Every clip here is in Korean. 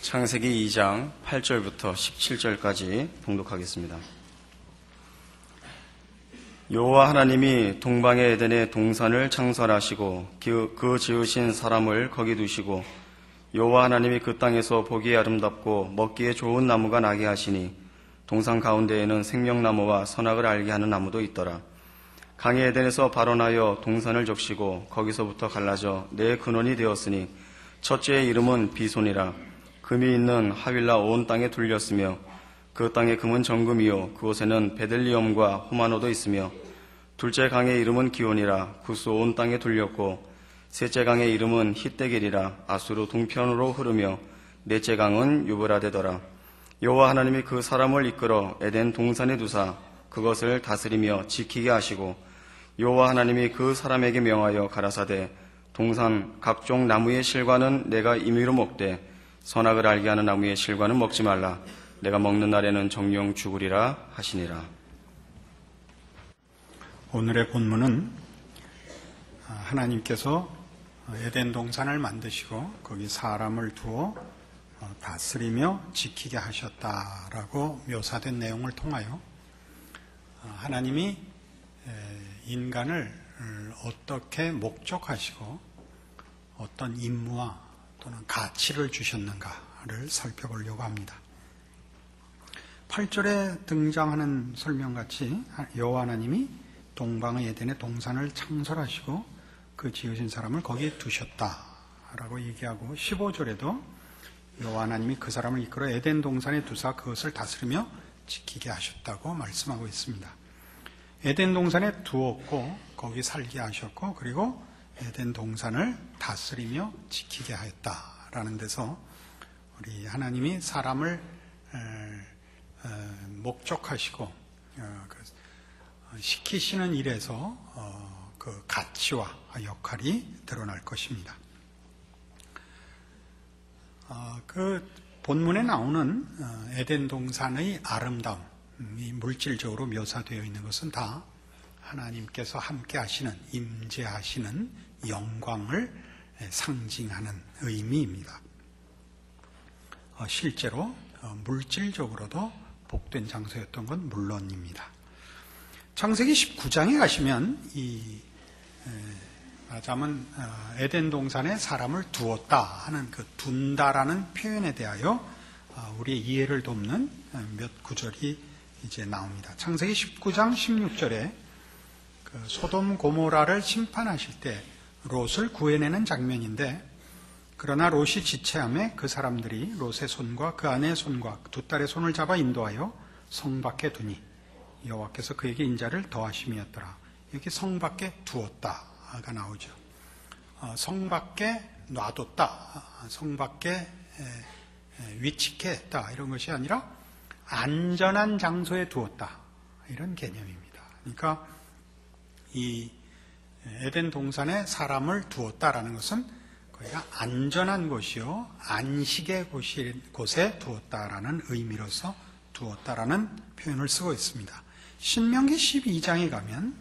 창세기 2장 8절부터 17절까지 봉독하겠습니다. 여호와 하나님이 동방의 에덴에 동산을 창설하시고 그 지으신 사람을 거기 두시고 여호와 하나님이 그 땅에서 보기에 아름답고 먹기에 좋은 나무가 나게 하시니 동산 가운데에는 생명나무와 선악을 알게 하는 나무도 있더라. 강의 에덴에서 발원하여 동산을 적시고 거기서부터 갈라져 네 근원이 되었으니 첫째의 이름은 비손이라. 금이 있는 하윌라 온 땅에 둘렸으며 그 땅의 금은 정금이요 그곳에는 베들리엄과 호마노도 있으며 둘째 강의 이름은 기온이라. 구스 온 땅에 둘렸고 셋째 강의 이름은 히데겔이라. 아수르 동편으로 흐르며 넷째 강은 유브라데더라. 여호와 하나님이 그 사람을 이끌어 에덴 동산에 두사 그것을 다스리며 지키게 하시고 여호와 하나님이 그 사람에게 명하여 가라사대 동산 각종 나무의 실과는 내가 임의로 먹되 선악을 알게 하는 나무의 실과는 먹지 말라. 내가 먹는 날에는 정령 죽으리라 하시니라. 오늘의 본문은 하나님께서 에덴 동산을 만드시고 거기 사람을 두어 다스리며 지키게 하셨다라고 묘사된 내용을 통하여 하나님이 인간을 어떻게 목적하시고 어떤 임무와 또는 가치를 주셨는가를 살펴보려고 합니다. 8절에 등장하는 설명같이 여호와 하나님이 동방의 에덴의 동산을 창설하시고 그 지으신 사람을 거기에 두셨다라고 얘기하고 15절에도 여호와 하나님이 그 사람을 이끌어 에덴 동산에 두사 그것을 다스리며 지키게 하셨다고 말씀하고 있습니다. 에덴 동산에 두었고 거기 살게 하셨고 그리고 에덴 동산을 다스리며 지키게 하였다라는 데서 우리 하나님이 사람을 목적하시고 시키시는 일에서 그 가치와 역할이 드러날 것입니다. 그 본문에 나오는 에덴 동산의 아름다움이 물질적으로 묘사되어 있는 것은 다 하나님께서 함께 하시는, 임재하시는 영광을 상징하는 의미입니다. 실제로 물질적으로도 복된 장소였던 건 물론입니다. 창세기 19장에 가시면 말하자면 에덴 동산에 사람을 두었다 하는 그 둔다라는 표현에 대하여 우리의 이해를 돕는 몇 구절이 이제 나옵니다. 창세기 19장 16절에 그 소돔 고모라를 심판하실 때 롯을 구해내는 장면인데, 그러나 롯이 지체함에 그 사람들이 롯의 손과 그 아내의 손과 두 딸의 손을 잡아 인도하여 성 밖에 두니 여호와께서 그에게 인자를 더하심이었더라. 여기 성 밖에 두었다가 나오죠. 성 밖에 놔뒀다, 성 밖에 위치케 했다, 이런 것이 아니라 안전한 장소에 두었다, 이런 개념입니다. 그러니까 이 에덴 동산에 사람을 두었다라는 것은 거기가 안전한 곳이요 안식의 곳에 두었다라는 의미로서 두었다라는 표현을 쓰고 있습니다. 신명기 12장에 가면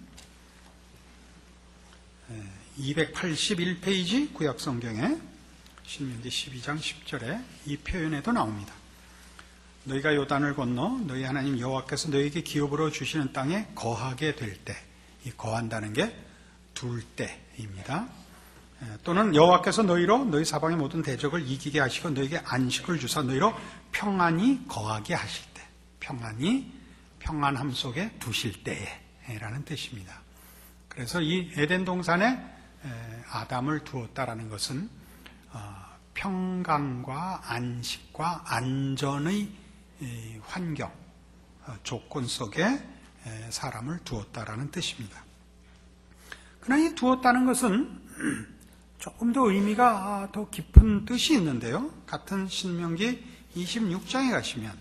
281페이지 구약성경에 신명기 12장 10절에 이 표현에도 나옵니다. 너희가 요단을 건너 너희 하나님 여호와께서 너희에게 기업으로 주시는 땅에 거하게 될 때, 이 거한다는 게 둘 때입니다. 또는 여호와께서 너희로 너희 사방의 모든 대적을 이기게 하시고 너희에게 안식을 주사 너희로 평안히 거하게 하실 때, 평안히 평안함 속에 두실 때에 라는 뜻입니다. 그래서 이 에덴 동산에 아담을 두었다라는 것은 평강과 안식과 안전의 환경, 조건 속에 사람을 두었다라는 뜻입니다. 그러나 이 두었다는 것은 조금 더 의미가 더 깊은 뜻이 있는데요. 같은 신명기 26장에 가시면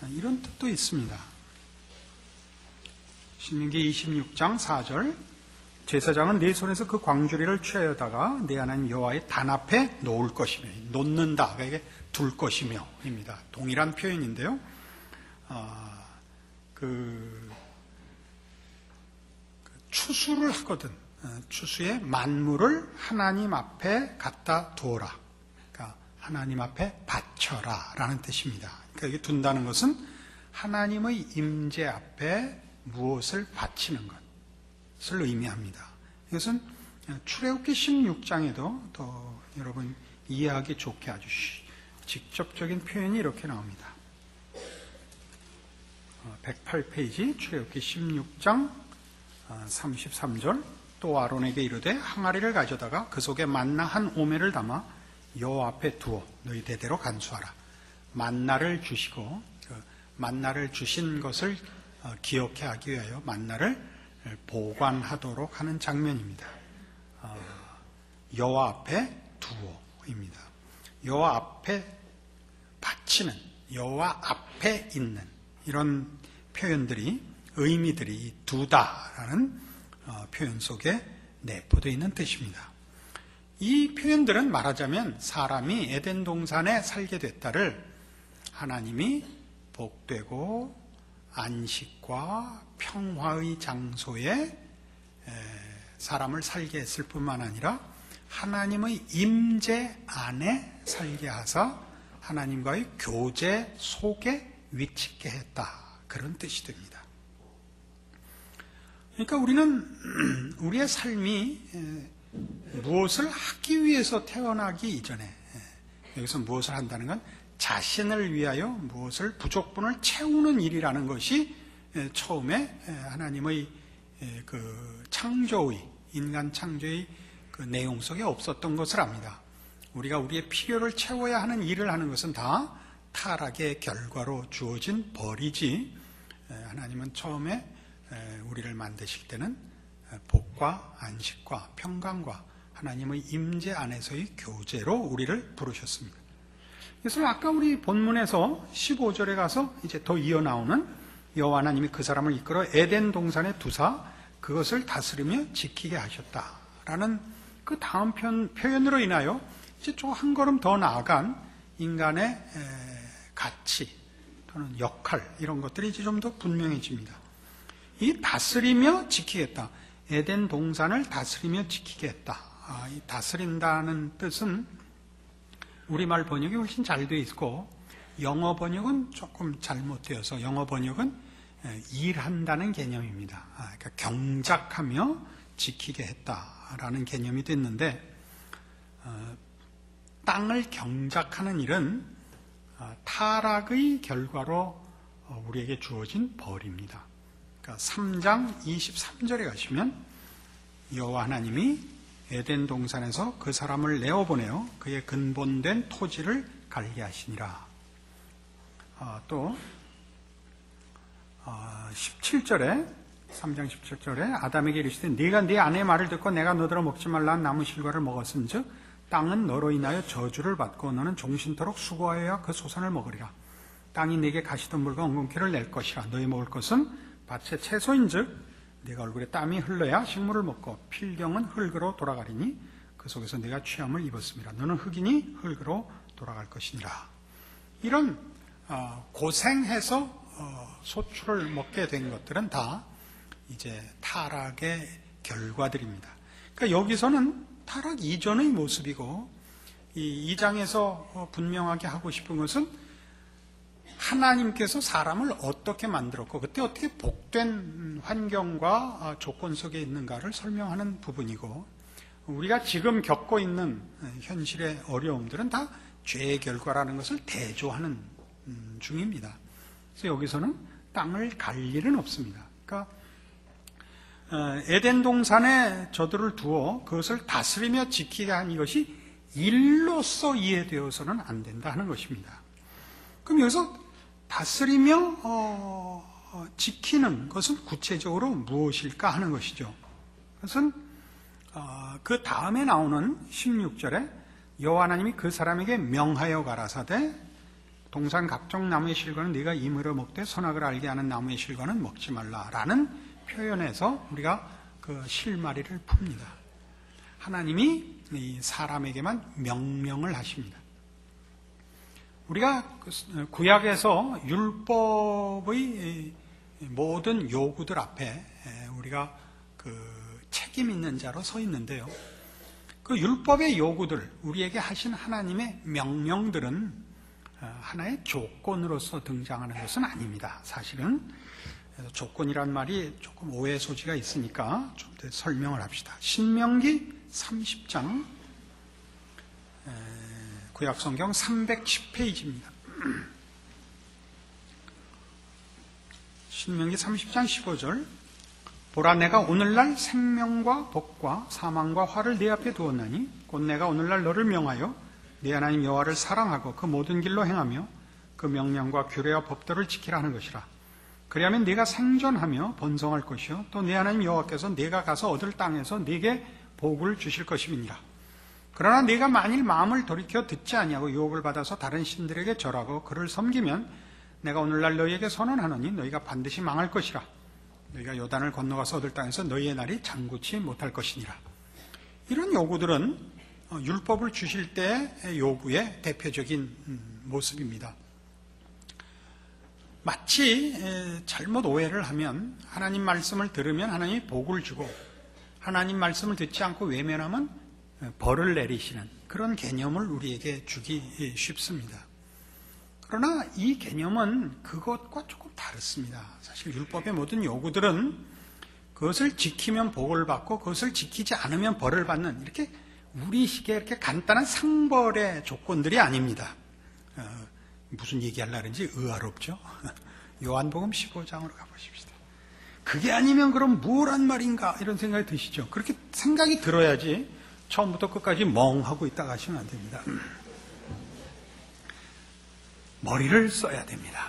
이런 뜻도 있습니다. 신명기 26장 4절, 제사장은 네 손에서 그 광주리를 취하여다가 내 하나님 여호와의 단 앞에 놓을 것이며, 놓는다, 그러니까 이게 둘 것이며입니다. 동일한 표현인데요. 추수를 하거든 추수의 만물을 하나님 앞에 갖다 두어라. 그러니까 하나님 앞에 바쳐라 라는 뜻입니다. 그러니까 여기 둔다는 것은 하나님의 임재 앞에 무엇을 바치는 것을 의미합니다. 이것은 출애굽기 16장에도 또 여러분 이해하기 좋게 아주 직접적인 표현이 이렇게 나옵니다. 108페이지 출애굽기 16장 33절 또 아론에게 이르되 항아리를 가져다가 그 속에 만나 한 오멜을 담아 여호와 앞에 두어 너희 대대로 간수하라. 만나를 주시고 그 만나를 주신 것을 기억해 하기 위하여 만나를 보관하도록 하는 장면입니다. 여호와 앞에 두어입니다. 여호와 앞에 바치는, 여호와 앞에 있는 이런 표현들이, 의미들이 두다라는 표현 속에 내포되어 있는 뜻입니다. 이 표현들은 말하자면 사람이 에덴 동산에 살게 됐다를 하나님이 복되고 안식과 평화의 장소에 사람을 살게 했을 뿐만 아니라 하나님의 임재 안에 살게 하사 하나님과의 교제 속에 위치게 했다. 그런 뜻이 됩니다. 그러니까 우리는 우리의 삶이 무엇을 하기 위해서 태어나기 이전에, 여기서 무엇을 한다는 건 자신을 위하여 무엇을 부족분을 채우는 일이라는 것이 처음에 하나님의 그 창조의, 인간 창조의 그 내용 속에 없었던 것을 압니다. 우리가 우리의 필요를 채워야 하는 일을 하는 것은 다 타락의 결과로 주어진 벌이지, 하나님은 처음에 우리를 만드실 때는 복과 안식과 평강과 하나님의 임재 안에서의 교제로 우리를 부르셨습니다. 그래서 아까 우리 본문에서 15절에 가서 이제 더 이어 나오는 여호와 하나님이 그 사람을 이끌어 에덴 동산에 두사 그것을 다스리며 지키게 하셨다라는 그 다음 표현으로 인하여 이제 좀 한 걸음 더 나아간 인간의 가치 또는 역할, 이런 것들이 이제 좀 더 분명해집니다. 이 다스리며 지키겠다, 에덴 동산을 다스리며 지키겠다. 이 다스린다는 뜻은 우리말 번역이 훨씬 잘 되어 있고 영어 번역은 조금 잘못되어서 영어 번역은 일한다는 개념입니다. 그러니까 경작하며 지키게 했다라는 개념이 됐는데, 땅을 경작하는 일은 타락의 결과로 우리에게 주어진 벌입니다. 그러니까 3장 23절에 가시면 여호와 하나님이 에덴 동산에서 그 사람을 내어보내어 그의 근본된 토지를 갈게 하시니라. 또 17절에 3장 17절에 아담에게 이르시되 네가 네 아내의 말을 듣고 내가 너더러 먹지 말라는 나무 실과를 먹었은즉 땅은 너로 인하여 저주를 받고 너는 종신토록 수고하여야 그 소산을 먹으리라. 땅이 네게 가시덤불과 엉겅퀴를 낼 것이라. 너희 먹을 것은 밭의 채소인즉 네가 얼굴에 땀이 흘러야 식물을 먹고 필경은 흙으로 돌아가리니 그 속에서 네가 취함을 입었습니다. 너는 흙이니 흙으로 돌아갈 것이니라. 이런 고생해서 소출을 먹게 된 것들은 다 이제 타락의 결과들입니다. 그러니까 여기서는 타락 이전의 모습이고, 이 2장에서 분명하게 하고 싶은 것은 하나님께서 사람을 어떻게 만들었고 그때 어떻게 복된 환경과 조건 속에 있는가를 설명하는 부분이고, 우리가 지금 겪고 있는 현실의 어려움들은 다 죄의 결과라는 것을 대조하는 중입니다. 그래서 여기서는 땅을 갈 일은 없습니다. 그러니까 에덴 동산에 저들을 두어 그것을 다스리며 지키게 한 이것이 일로서 이해되어서는 안 된다 하는 것입니다. 그럼 여기서 다스리며 지키는 것은 구체적으로 무엇일까 하는 것이죠. 그것은 그 다음에 나오는 16절에 여호와 하나님이 그 사람에게 명하여 가라사대 동산 각종 나무의 실과는 네가 이물어 먹되 선악을 알게 하는 나무의 실과는 먹지 말라라는 표현에서 우리가 그 실마리를 풉니다. 하나님이 이 사람에게만 명령을 하십니다. 우리가 구약에서 율법의 모든 요구들 앞에 우리가 그 책임 있는 자로 서 있는데요. 그 율법의 요구들, 우리에게 하신 하나님의 명령들은 하나의 조건으로서 등장하는 것은 아닙니다. 사실은. 그래서 조건이란 말이 조금 오해 소지가 있으니까 좀 더 설명을 합시다. 신명기 30장, 구약성경 310페이지입니다. 신명기 30장 15절. 보라, 내가 오늘날 생명과 복과 사망과 화를 네 앞에 두었나니 곧 내가 오늘날 너를 명하여 네 하나님 여호와를 사랑하고 그 모든 길로 행하며 그 명령과 규례와 법도를 지키라 하는 것이라. 그리하면 네가 생존하며 번성할 것이요 또 네 하나님 여호와께서 네가 가서 얻을 땅에서 네게 복을 주실 것임이니라. 그러나 네가 만일 마음을 돌이켜 듣지 아니하고 유혹을 받아서 다른 신들에게 절하고 그를 섬기면 내가 오늘날 너희에게 선언하노니 너희가 반드시 망할 것이라. 너희가 요단을 건너가서 얻을 땅에서 너희의 날이 장구치 못할 것이니라. 이런 요구들은 율법을 주실 때의 요구의 대표적인 모습입니다. 마치 잘못 오해를 하면 하나님 말씀을 들으면 하나님이 복을 주고 하나님 말씀을 듣지 않고 외면하면 벌을 내리시는 그런 개념을 우리에게 주기 쉽습니다. 그러나 이 개념은 그것과 조금 다릅니다. 사실 율법의 모든 요구들은 그것을 지키면 복을 받고 그것을 지키지 않으면 벌을 받는 이렇게 우리식의 이렇게 간단한 상벌의 조건들이 아닙니다. 무슨 얘기하려는지 의아롭죠? 요한복음 15장으로 가보십시다. 그게 아니면 그럼 뭐란 말인가 이런 생각이 드시죠? 그렇게 생각이 들어야지 처음부터 끝까지 멍하고 있다가 하시면 안 됩니다. 머리를 써야 됩니다.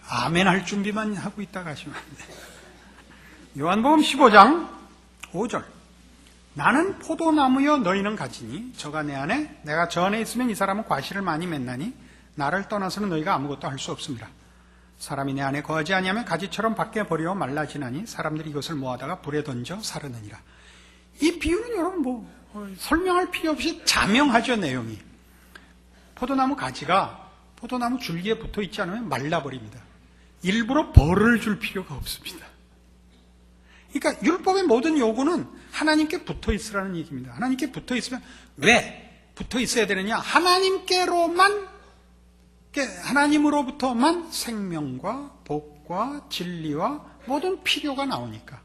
아멘 할 준비만 하고 있다가 하시면 안 돼요. 요한복음 15장 5절. 나는 포도나무여 너희는 가지니 저가 내 안에 내가 저 안에 있으면 이 사람은 과실을 많이 맺나니 나를 떠나서는 너희가 아무것도 할 수 없습니다. 사람이 내 안에 거하지 아니하면 가지처럼 밖에 버려 말라지나니 사람들이 이것을 모아다가 불에 던져 사르느니라. 이 비유는 여러분 설명할 필요 없이 자명하죠. 내용이. 포도나무 가지가 포도나무 줄기에 붙어 있지 않으면 말라버립니다. 일부러 벌을 줄 필요가 없습니다. 그러니까 율법의 모든 요구는 하나님께 붙어 있으라는 얘기입니다. 하나님께 붙어 있으면 왜 붙어 있어야 되느냐? 하나님으로부터만 생명과 복과 진리와 모든 필요가 나오니까.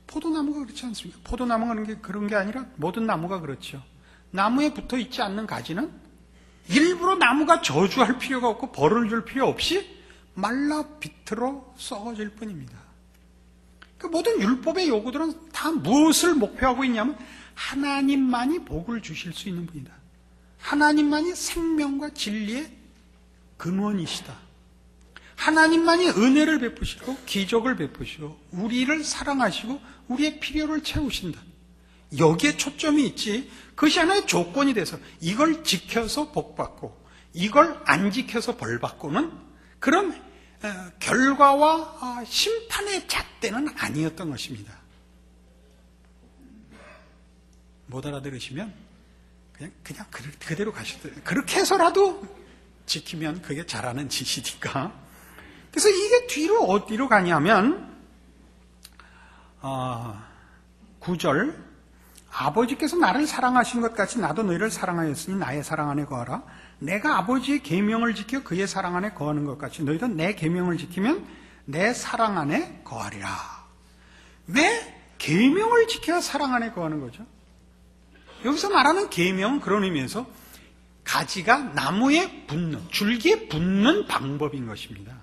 포도나무가 그렇지 않습니까? 포도나무가 그런 게 아니라 모든 나무가 그렇죠. 나무에 붙어 있지 않는 가지는 일부러 나무가 저주할 필요가 없고 벌을 줄 필요 없이 말라 비틀어 썩어질 뿐입니다. 그 모든 율법의 요구들은 다 무엇을 목표하고 있냐면 하나님만이 복을 주실 수 있는 분이다. 하나님만이 생명과 진리의 근원이시다. 하나님만이 은혜를 베푸시고 기적을 베푸시고 우리를 사랑하시고 우리의 필요를 채우신다. 여기에 초점이 있지 그것이 하나의 조건이 돼서 이걸 지켜서 복받고 이걸 안 지켜서 벌받고는 그런 결과와 심판의 잣대는 아니었던 것입니다. 못 알아들으시면 그냥 그대로 가셔도 돼요. 그렇게 해서라도 지키면 그게 잘하는 짓이니까. 그래서 이게 뒤로 어디로 가냐면 9절 아버지께서 나를 사랑하신 것 같이 나도 너희를 사랑하였으니 나의 사랑 안에 거하라. 내가 아버지의 계명을 지켜 그의 사랑 안에 거하는 것 같이 너희도 내 계명을 지키면 내 사랑 안에 거하리라. 왜 계명을 지켜야 사랑 안에 거하는 거죠? 여기서 말하는 계명은 그런 의미에서 가지가 나무에 붙는, 줄기에 붙는 방법인 것입니다.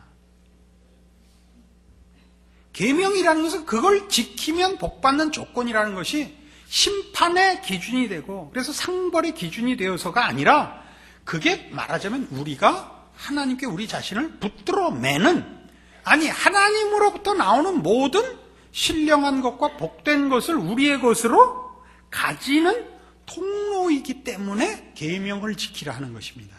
계명이라는 것은 그걸 지키면 복받는 조건이라는 것이 심판의 기준이 되고 그래서 상벌의 기준이 되어서가 아니라 그게 말하자면 우리가 하나님께 우리 자신을 붙들어 매는 아니 하나님으로부터 나오는 모든 신령한 것과 복된 것을 우리의 것으로 가지는 통로이기 때문에 계명을 지키라 하는 것입니다.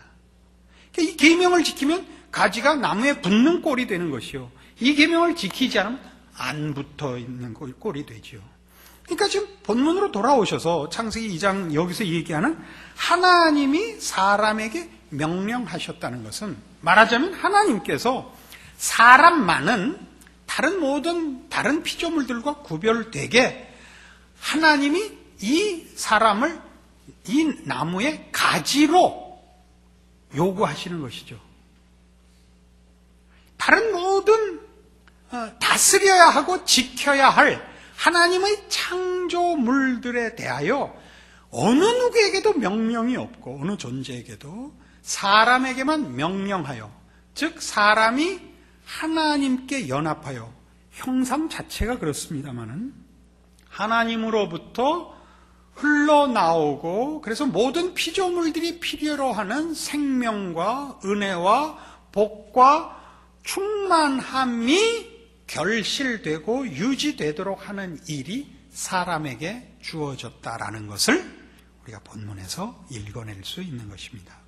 이 계명을 지키면 가지가 나무에 붙는 꼴이 되는 것이요. 이 계명을 지키지 않으면 안 붙어 있는 꼴이 되죠. 그러니까 지금 본문으로 돌아오셔서 창세기 2장 여기서 얘기하는 하나님이 사람에게 명령하셨다는 것은 말하자면 하나님께서 사람만은 다른 모든 다른 피조물들과 구별되게 하나님이 이 사람을 이 나무의 가지로 요구하시는 것이죠. 다른 모든 다스려야 하고 지켜야 할 하나님의 창조물들에 대하여 어느 누구에게도 명령이 없고 어느 존재에게도 사람에게만 명령하여, 즉 사람이 하나님께 연합하여, 형상 자체가 그렇습니다마는 하나님으로부터 흘러나오고, 그래서 모든 피조물들이 필요로 하는 생명과 은혜와 복과 충만함이 결실되고 유지되도록 하는 일이 사람에게 주어졌다라는 것을 우리가 본문에서 읽어낼 수 있는 것입니다.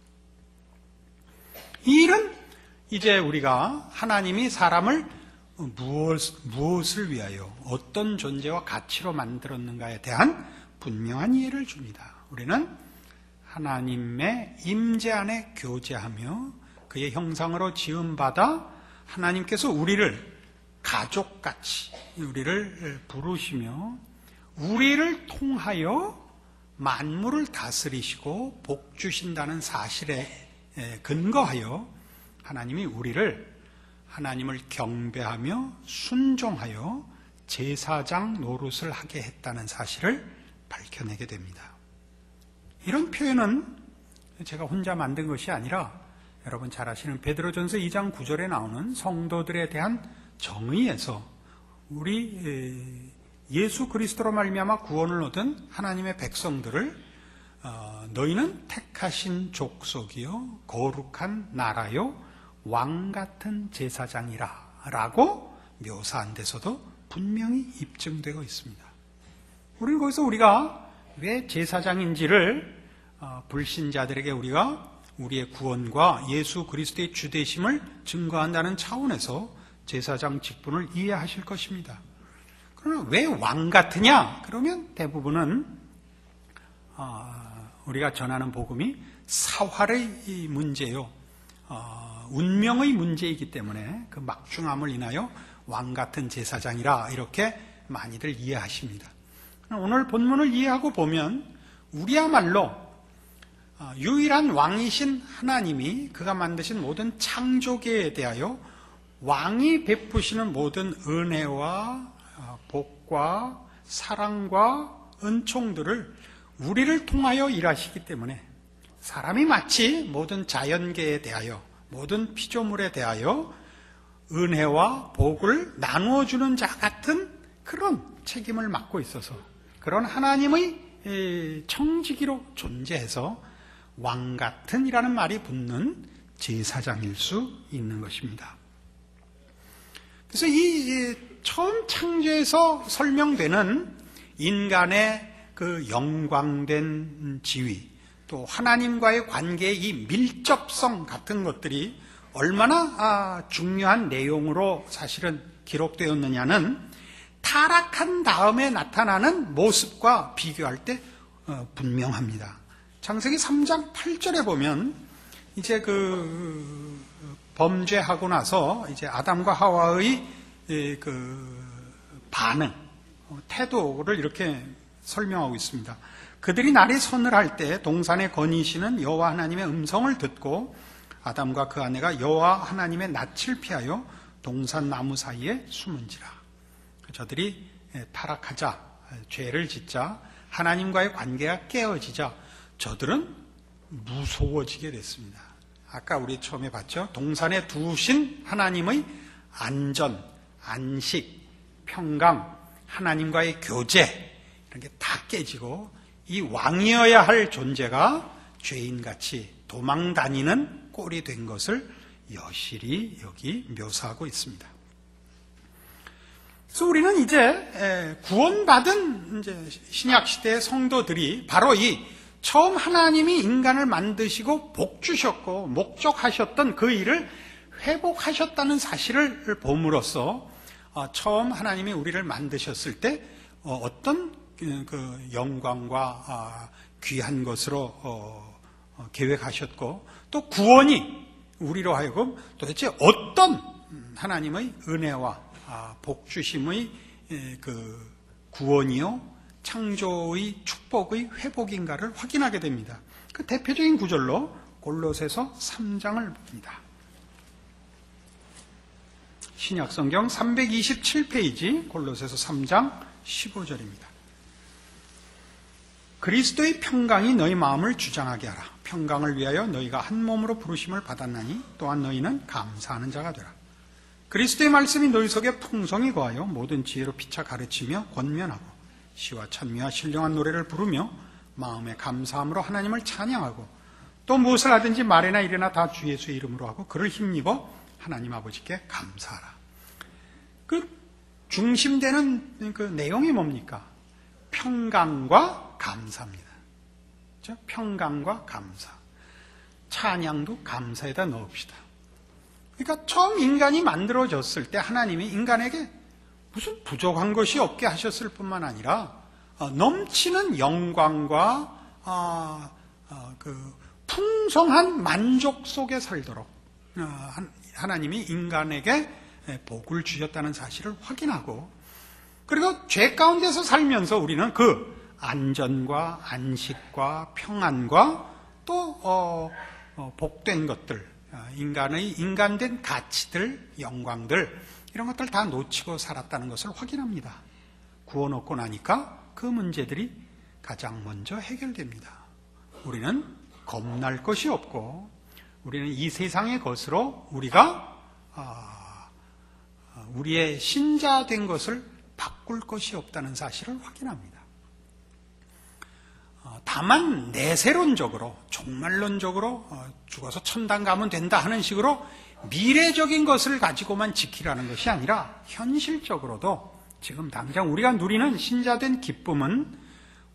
이 일은 이제 우리가 하나님이 사람을 무엇을 위하여 어떤 존재와 가치로 만들었는가에 대한 분명한 이해를 줍니다. 우리는 하나님의 임재 안에 교제하며 그의 형상으로 지음받아 하나님께서 우리를 가족같이 우리를 부르시며 우리를 통하여 만물을 다스리시고 복 주신다는 사실에 근거하여 하나님이 우리를 하나님을 경배하며 순종하여 제사장 노릇을 하게 했다는 사실을 밝혀내게 됩니다. 이런 표현은 제가 혼자 만든 것이 아니라 여러분 잘 아시는 베드로전서 2장 9절에 나오는 성도들에 대한 정의에서 우리 예수 그리스도로 말미암아 구원을 얻은 하나님의 백성들을 너희는 택하신 족속이요 거룩한 나라요 왕 같은 제사장이라 라고 묘사한 데서도 분명히 입증되고 있습니다. 우리는 거기서 우리가 왜 제사장인지를 불신자들에게 우리가 우리의 구원과 예수 그리스도의 주되심을 증거한다는 차원에서 제사장 직분을 이해하실 것입니다. 그러나 왜 왕 같으냐? 그러면 대부분은 우리가 전하는 복음이 사활의 문제요, 운명의 문제이기 때문에 그 막중함을 인하여 왕 같은 제사장이라 이렇게 많이들 이해하십니다. 오늘 본문을 이해하고 보면 우리야말로 유일한 왕이신 하나님이 그가 만드신 모든 창조계에 대하여 왕이 베푸시는 모든 은혜와 복과 사랑과 은총들을 우리를 통하여 일하시기 때문에 사람이 마치 모든 자연계에 대하여 모든 피조물에 대하여 은혜와 복을 나누어주는 자 같은 그런 책임을 맡고 있어서 그런 하나님의 청지기로 존재해서 왕 같은 이라는 말이 붙는 제사장일 수 있는 것입니다. 그래서 이 처음 창조에서 설명되는 인간의 그 영광된 지위, 또 하나님과의 관계의 이 밀접성 같은 것들이 얼마나 중요한 내용으로 사실은 기록되었느냐는 타락한 다음에 나타나는 모습과 비교할 때 분명합니다. 창세기 3장 8절에 보면 이제 그 범죄하고 나서 이제 아담과 하와의 그 반응, 태도를 이렇게 설명하고 있습니다. 그들이 날이 서늘할 때 동산에 거니시는 여호와 하나님의 음성을 듣고 아담과 그 아내가 여호와 하나님의 낯을 피하여 동산 나무 사이에 숨은지라. 저들이 타락하자, 죄를 짓자, 하나님과의 관계가 깨어지자 저들은 무서워지게 됐습니다. 아까 우리 처음에 봤죠? 동산에 두신 하나님의 안전, 안식, 평강, 하나님과의 교제 이런 게 다 깨지고 이 왕이어야 할 존재가 죄인같이 도망다니는 꼴이 된 것을 여실히 여기 묘사하고 있습니다. 그래서 우리는 이제 구원받은 이제 신약 시대의 성도들이 바로 이 처음 하나님이 인간을 만드시고 복 주셨고 목적하셨던 그 일을 회복하셨다는 사실을 봄으로써 처음 하나님이 우리를 만드셨을 때 어떤 그 영광과 귀한 것으로 계획하셨고 또 구원이 우리로 하여금 도대체 어떤 하나님의 은혜와 복 주심의 그 구원이요 창조의 축복의 회복인가를 확인하게 됩니다. 그 대표적인 구절로 골로새서 3장을 봅니다. 신약성경 327페이지 골로새서 3장 15절입니다. 그리스도의 평강이 너희 마음을 주장하게 하라. 평강을 위하여 너희가 한 몸으로 부르심을 받았나니 또한 너희는 감사하는 자가 되라. 그리스도의 말씀이 너희 속에 풍성히 거하여 모든 지혜로 피차 가르치며 권면하고 시와 찬미와 신령한 노래를 부르며 마음의 감사함으로 하나님을 찬양하고 또 무엇을 하든지 말이나 일이나 다 주 예수의 이름으로 하고 그를 힘입어 하나님 아버지께 감사하라. 그 중심되는 그 내용이 뭡니까? 평강과 감사입니다. 그렇죠? 평강과 감사. 찬양도 감사에다 넣읍시다. 그러니까 처음 인간이 만들어졌을 때 하나님이 인간에게 무슨 부족한 것이 없게 하셨을 뿐만 아니라 넘치는 영광과 그 풍성한 만족 속에 살도록 하나님이 인간에게 복을 주셨다는 사실을 확인하고, 그리고 죄 가운데서 살면서 우리는 그 안전과 안식과 평안과 또 복된 것들, 인간된 가치들, 영광들, 이런 것들 다 놓치고 살았다는 것을 확인합니다. 구원 얻고 나니까 그 문제들이 가장 먼저 해결됩니다. 우리는 겁날 것이 없고, 우리는 이 세상의 것으로 우리가 우리의 신자된 것을 바꿀 것이 없다는 사실을 확인합니다. 다만 내세론적으로, 종말론적으로 죽어서 천당 가면 된다 하는 식으로 미래적인 것을 가지고만 지키라는 것이 아니라 현실적으로도 지금 당장 우리가 누리는 신자된 기쁨은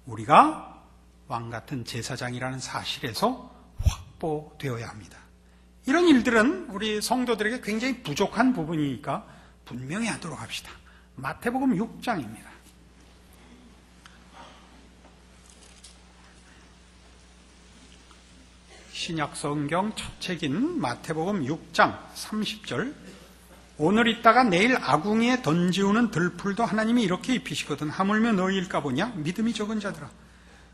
우리가 왕같은 제사장이라는 사실에서 확보되어야 합니다. 이런 일들은 우리 성도들에게 굉장히 부족한 부분이니까 분명히 하도록 합시다. 마태복음 6장입니다. 신약성경 첫 책인 마태복음 6장 30절. 오늘 있다가 내일 아궁이에 던지우는 들풀도 하나님이 이렇게 입히시거든 하물며 너희일까 보냐 믿음이 적은 자들아.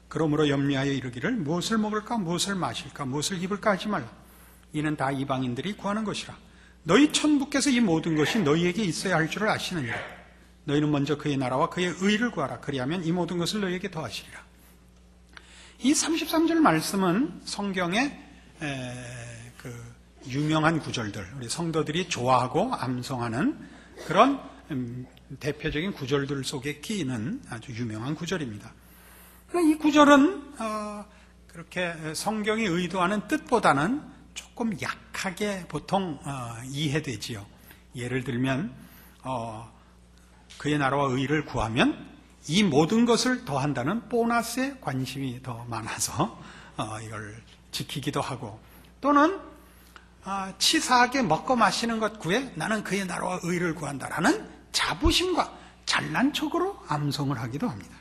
그러므로 염려하여 이르기를 무엇을 먹을까 무엇을 마실까 무엇을 입을까 하지 말라. 이는 다 이방인들이 구하는 것이라. 너희 천부께서 이 모든 것이 너희에게 있어야 할 줄을 아시느니라. 너희는 먼저 그의 나라와 그의 의를 구하라. 그리하면 이 모든 것을 너희에게 더하시리라. 이 33절 말씀은 성경의 그 유명한 구절들, 우리 성도들이 좋아하고 암송하는 그런 대표적인 구절들 속에 끼이는 아주 유명한 구절입니다. 이 구절은 그렇게 성경이 의도하는 뜻보다는 조금 약하게 보통 이해되지요. 예를 들면 그의 나라와 의를 구하면 이 모든 것을 더한다는 보너스에 관심이 더 많아서 이걸 지키기도 하고, 또는 치사하게 먹고 마시는 것 구해 나는 그의 나라와 의를 구한다라는 자부심과 잘난 척으로 암송을 하기도 합니다.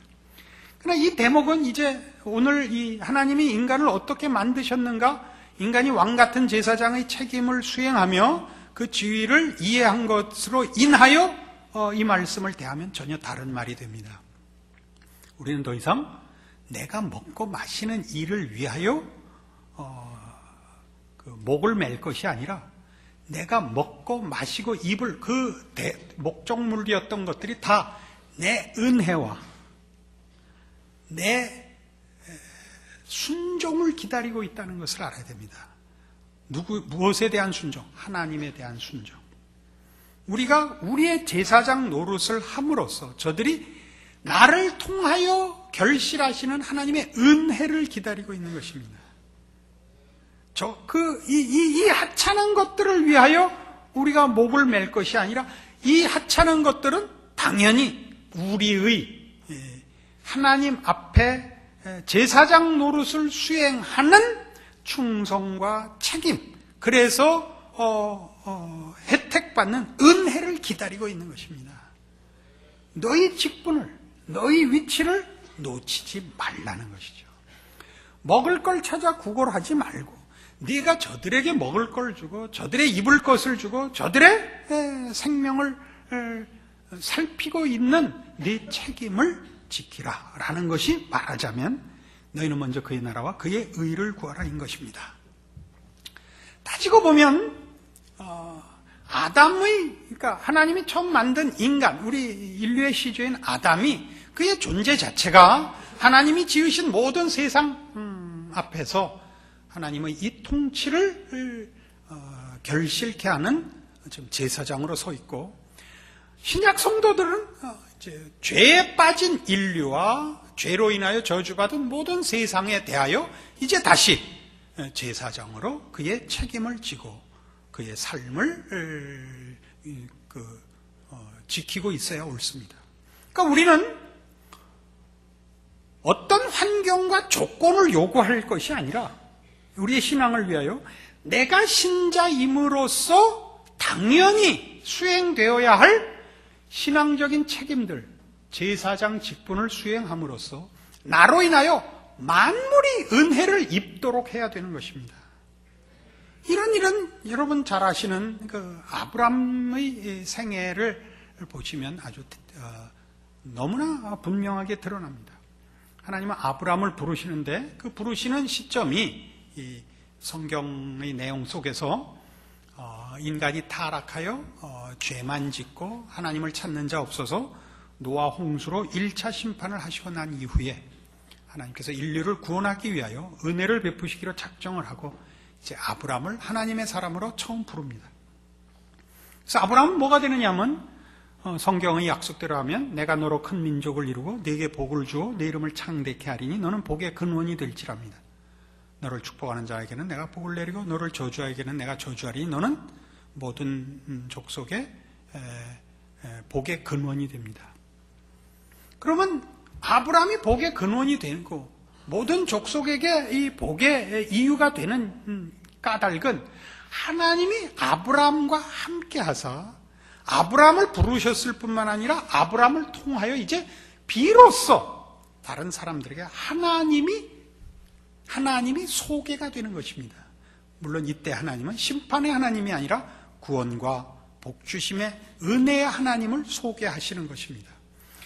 그러나 이 대목은 이제 오늘 이 하나님이 인간을 어떻게 만드셨는가, 인간이 왕같은 제사장의 책임을 수행하며 그 지위를 이해한 것으로 인하여 이 말씀을 대하면 전혀 다른 말이 됩니다. 우리는 더 이상 내가 먹고 마시는 일을 위하여 그 목을 맬 것이 아니라 내가 먹고 마시고 입을 그 목적물이었던 것들이 다 내 은혜와 내 순종을 기다리고 있다는 것을 알아야 됩니다. 무엇에 대한 순종? 하나님에 대한 순종. 우리가 우리의 제사장 노릇을 함으로써 저들이 나를 통하여 결실하시는 하나님의 은혜를 기다리고 있는 것입니다. 이 하찮은 것들을 위하여 우리가 목을 맬 것이 아니라 이 하찮은 것들은 당연히 우리의 하나님 앞에 제사장 노릇을 수행하는 충성과 책임, 그래서 혜택받는 은혜를 기다리고 있는 것입니다. 너희 직분을, 너희 위치를 놓치지 말라는 것이죠. 먹을 걸 찾아 구걸하지 말고 네가 저들에게 먹을 걸 주고 저들의 입을 것을 주고 저들의 생명을 살피고 있는 네 책임을 지키라 라는 것이 말하자면 너희는 먼저 그의 나라와 그의 의를 구하라인 것입니다. 따지고 보면 아담의, 그러니까 하나님이 처음 만든 인간, 우리 인류의 시조인 아담이 그의 존재 자체가 하나님이 지으신 모든 세상 앞에서 하나님의 이 통치를 결실케 하는 지금 제사장으로 서 있고, 신약 성도들은 이제 죄에 빠진 인류와 죄로 인하여 저주받은 모든 세상에 대하여 이제 다시 제사장으로 그의 책임을 지고 그의 삶을 지키고 있어야 옳습니다. 그러니까 우리는 어떤 환경과 조건을 요구할 것이 아니라 우리의 신앙을 위하여 내가 신자임으로써 당연히 수행되어야 할 신앙적인 책임들, 제사장 직분을 수행함으로써 나로 인하여 만물이 은혜를 입도록 해야 되는 것입니다. 이런 여러분 잘 아시는 그 아브람의 생애를 보시면 아주 너무나 분명하게 드러납니다. 하나님은 아브람을 부르시는데 그 부르시는 시점이 이 성경의 내용 속에서 인간이 타락하여 죄만 짓고 하나님을 찾는 자 없어서 노아 홍수로 1차 심판을 하시고 난 이후에 하나님께서 인류를 구원하기 위하여 은혜를 베푸시기로 작정을 하고 이제 아브람을 하나님의 사람으로 처음 부릅니다. 그래서 아브람은 뭐가 되느냐 하면 성경의 약속대로 하면 내가 너로 큰 민족을 이루고 네게 복을 주어 내 이름을 창대케 하리니 너는 복의 근원이 될지랍니다. 너를 축복하는 자에게는 내가 복을 내리고 너를 저주하에게는 내가 저주하리니 너는 모든 족속의 복의 근원이 됩니다. 그러면 아브람이 복의 근원이 되고 모든 족속에게 이 복의 이유가 되는 까닭은 하나님이 아브람과 함께 하사 아브람을 부르셨을 뿐만 아니라 아브람을 통하여 이제 비로소 다른 사람들에게 하나님이 소개가 되는 것입니다. 물론 이때 하나님은 심판의 하나님이 아니라 구원과 복주심의 은혜의 하나님을 소개하시는 것입니다.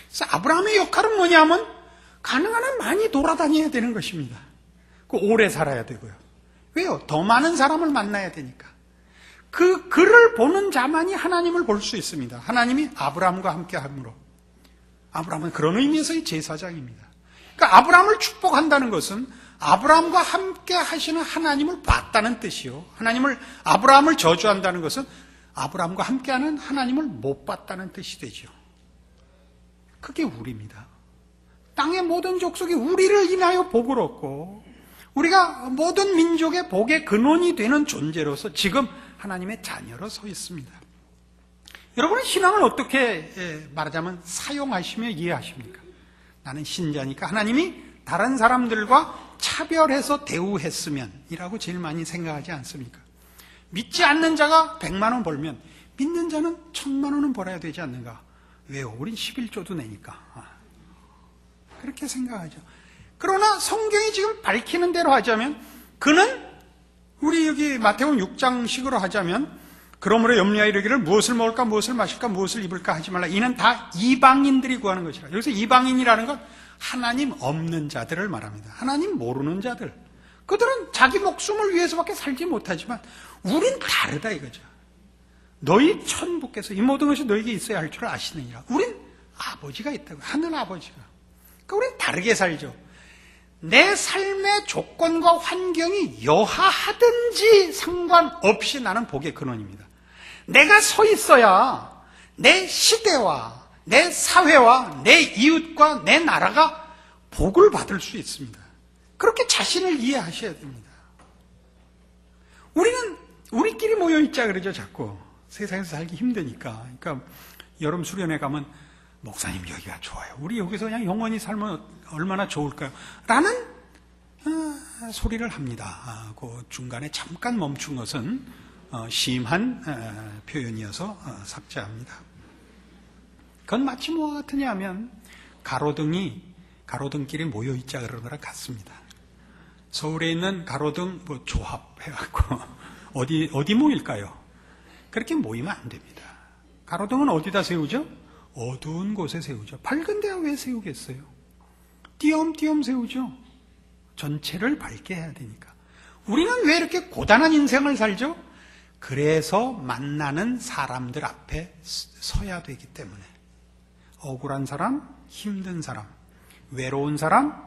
그래서 아브라함의 역할은 뭐냐면 가능한 한 많이 돌아다녀야 되는 것입니다. 오래 살아야 되고요. 왜요? 더 많은 사람을 만나야 되니까. 그를 보는 자만이 하나님을 볼 수 있습니다. 하나님이 아브라함과 함께 함으로. 아브라함은 그런 의미에서의 제사장입니다. 그러니까 아브라함을 축복한다는 것은 아브라함과 함께 하시는 하나님을 봤다는 뜻이요. 아브라함을 저주한다는 것은 아브라함과 함께하는 하나님을 못 봤다는 뜻이 되죠. 그게 우리입니다. 땅의 모든 족속이 우리를 인하여 복을 얻고 우리가 모든 민족의 복의 근원이 되는 존재로서 지금 하나님의 자녀로 서 있습니다. 여러분은 신앙을 어떻게 말하자면 사용하시며 이해하십니까? 나는 신자니까 하나님이 다른 사람들과 차별해서 대우했으면 이라고 제일 많이 생각하지 않습니까? 믿지 않는 자가 100만 원 벌면 믿는 자는 1000만 원은 벌어야 되지 않는가? 왜요? 우린 11조도 내니까. 그렇게 생각하죠. 그러나 성경이 지금 밝히는 대로 하자면 그는 우리 여기 마태복음 6장식으로 하자면 그러므로 염려하여 이르기를 무엇을 먹을까 무엇을 마실까 무엇을 입을까 하지 말라. 이는 다 이방인들이 구하는 것이라. 여기서 이방인이라는 건 하나님 없는 자들을 말합니다. 하나님 모르는 자들. 그들은 자기 목숨을 위해서밖에 살지 못하지만 우린 다르다 이거죠. 너희 천부께서 이 모든 것이 너에게 있어야 할 줄 아시느니라. 우린 아버지가 있다고. 하늘 아버지가. 그러니까 우린 다르게 살죠. 내 삶의 조건과 환경이 여하하든지 상관없이 나는 복의 근원입니다. 내가 서 있어야 내 시대와 내 사회와 내 이웃과 내 나라가 복을 받을 수 있습니다. 그렇게 자신을 이해하셔야 됩니다. 우리는 우리끼리 모여있자 그러죠, 자꾸. 세상에서 살기 힘드니까. 그러니까 여름 수련회 가면 목사님 여기가 좋아요. 우리 여기서 그냥 영원히 살면 얼마나 좋을까요? 라는 소리를 합니다. 그 중간에 잠깐 멈춘 것은 심한 표현이어서 삭제합니다. 그건 마치 뭐와 같으냐 하면 가로등끼리 모여있자 그러는 거랑 같습니다. 서울에 있는 가로등 조합해갖고 어디 모일까요? 그렇게 모이면 안 됩니다. 가로등은 어디다 세우죠? 어두운 곳에 세우죠. 밝은 데야 왜 세우겠어요? 띄엄띄엄 세우죠. 전체를 밝게 해야 되니까. 우리는 왜 이렇게 고단한 인생을 살죠? 그래서 만나는 사람들 앞에 서야 되기 때문에. 억울한 사람, 힘든 사람, 외로운 사람,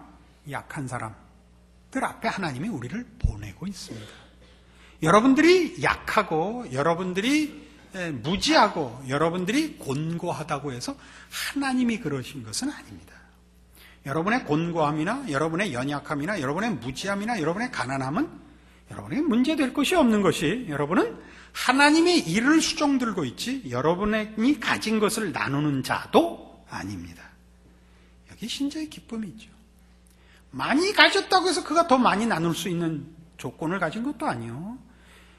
약한 사람들 앞에 하나님이 우리를 보내고 있습니다. 여러분들이 약하고 여러분들이 무지하고 여러분들이 곤고하다고 해서 하나님이 그러신 것은 아닙니다. 여러분의 곤고함이나 여러분의 연약함이나 여러분의 무지함이나 여러분의 가난함은 여러분에게 문제될 것이 없는 것이, 여러분은 하나님의 일을 수종들고 있지 여러분이 가진 것을 나누는 자도 아닙니다. 여기 신자의 기쁨이 있죠. 많이 가졌다고 해서 그가 더 많이 나눌 수 있는 조건을 가진 것도 아니요.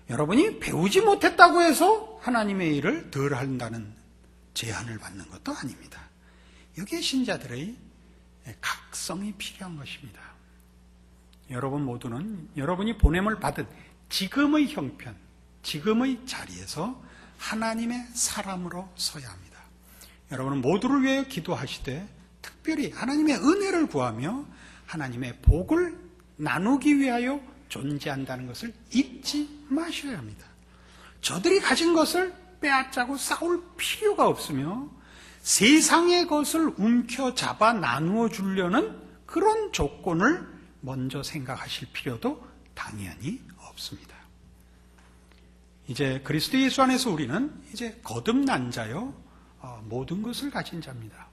여러분이 배우지 못했다고 해서 하나님의 일을 덜 한다는 제한을 받는 것도 아닙니다. 여기에 신자들의 각성이 필요한 것입니다. 여러분 모두는 여러분이 보냄을 받은 지금의 형편, 지금의 자리에서 하나님의 사람으로 서야 합니다. 여러분은 모두를 위해 기도하시되 특별히 하나님의 은혜를 구하며 하나님의 복을 나누기 위하여 존재한다는 것을 잊지 마셔야 합니다. 저들이 가진 것을 빼앗자고 싸울 필요가 없으며 세상의 것을 움켜잡아 나누어 주려는 그런 조건을 먼저 생각하실 필요도 당연히 없습니다. 이제 그리스도 예수 안에서 우리는 이제 거듭난 자요 모든 것을 가진 자입니다.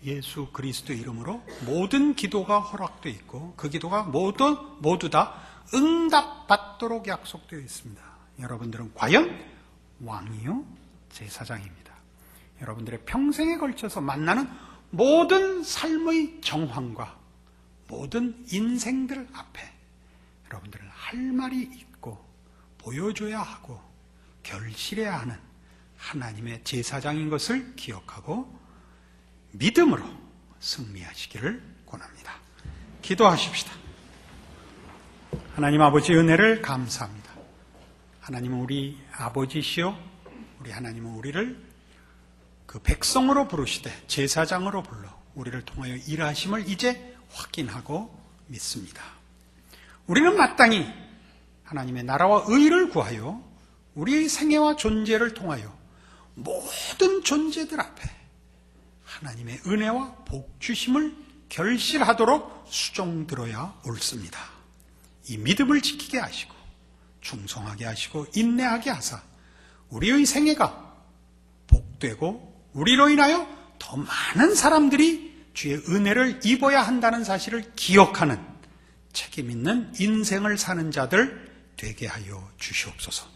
예수 그리스도 이름으로 모든 기도가 허락되어 있고 그 기도가 모두 다 응답받도록 약속되어 있습니다. 여러분들은 과연 왕이요 제사장입니다. 여러분들의 평생에 걸쳐서 만나는 모든 삶의 정황과 모든 인생들 앞에 여러분들은 할 말이 있고 보여줘야 하고 결실해야 하는 하나님의 제사장인 것을 기억하고 믿음으로 승리하시기를 권합니다. 기도하십시다. 하나님 아버지 은혜를 감사합니다. 하나님은 우리 아버지시요 우리 하나님은 우리를 그 백성으로 부르시되 제사장으로 불러 우리를 통하여 일하심을 이제 확인하고 믿습니다. 우리는 마땅히 하나님의 나라와 의를 구하여 우리의 생애와 존재를 통하여 모든 존재들 앞에 하나님의 은혜와 복 주심을 결실하도록 수종들어야 옳습니다. 이 믿음을 지키게 하시고 충성하게 하시고 인내하게 하사 우리의 생애가 복되고 우리로 인하여 더 많은 사람들이 주의 은혜를 입어야 한다는 사실을 기억하는 책임 있는 인생을 사는 자들 되게 하여 주시옵소서.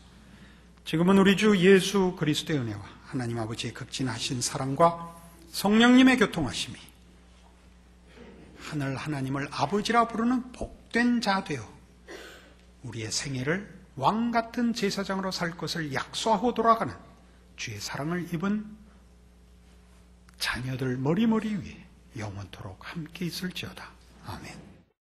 지금은 우리 주 예수 그리스도의 은혜와 하나님 아버지의 극진하신 사랑과 성령님의 교통하심이 하늘 하나님을 아버지라 부르는 복된 자 되어 우리의 생애를 왕같은 제사장으로 살 것을 약속하고 돌아가는 주의 사랑을 입은 자녀들 머리머리 위에 영원토록 함께 있을지어다. 아멘.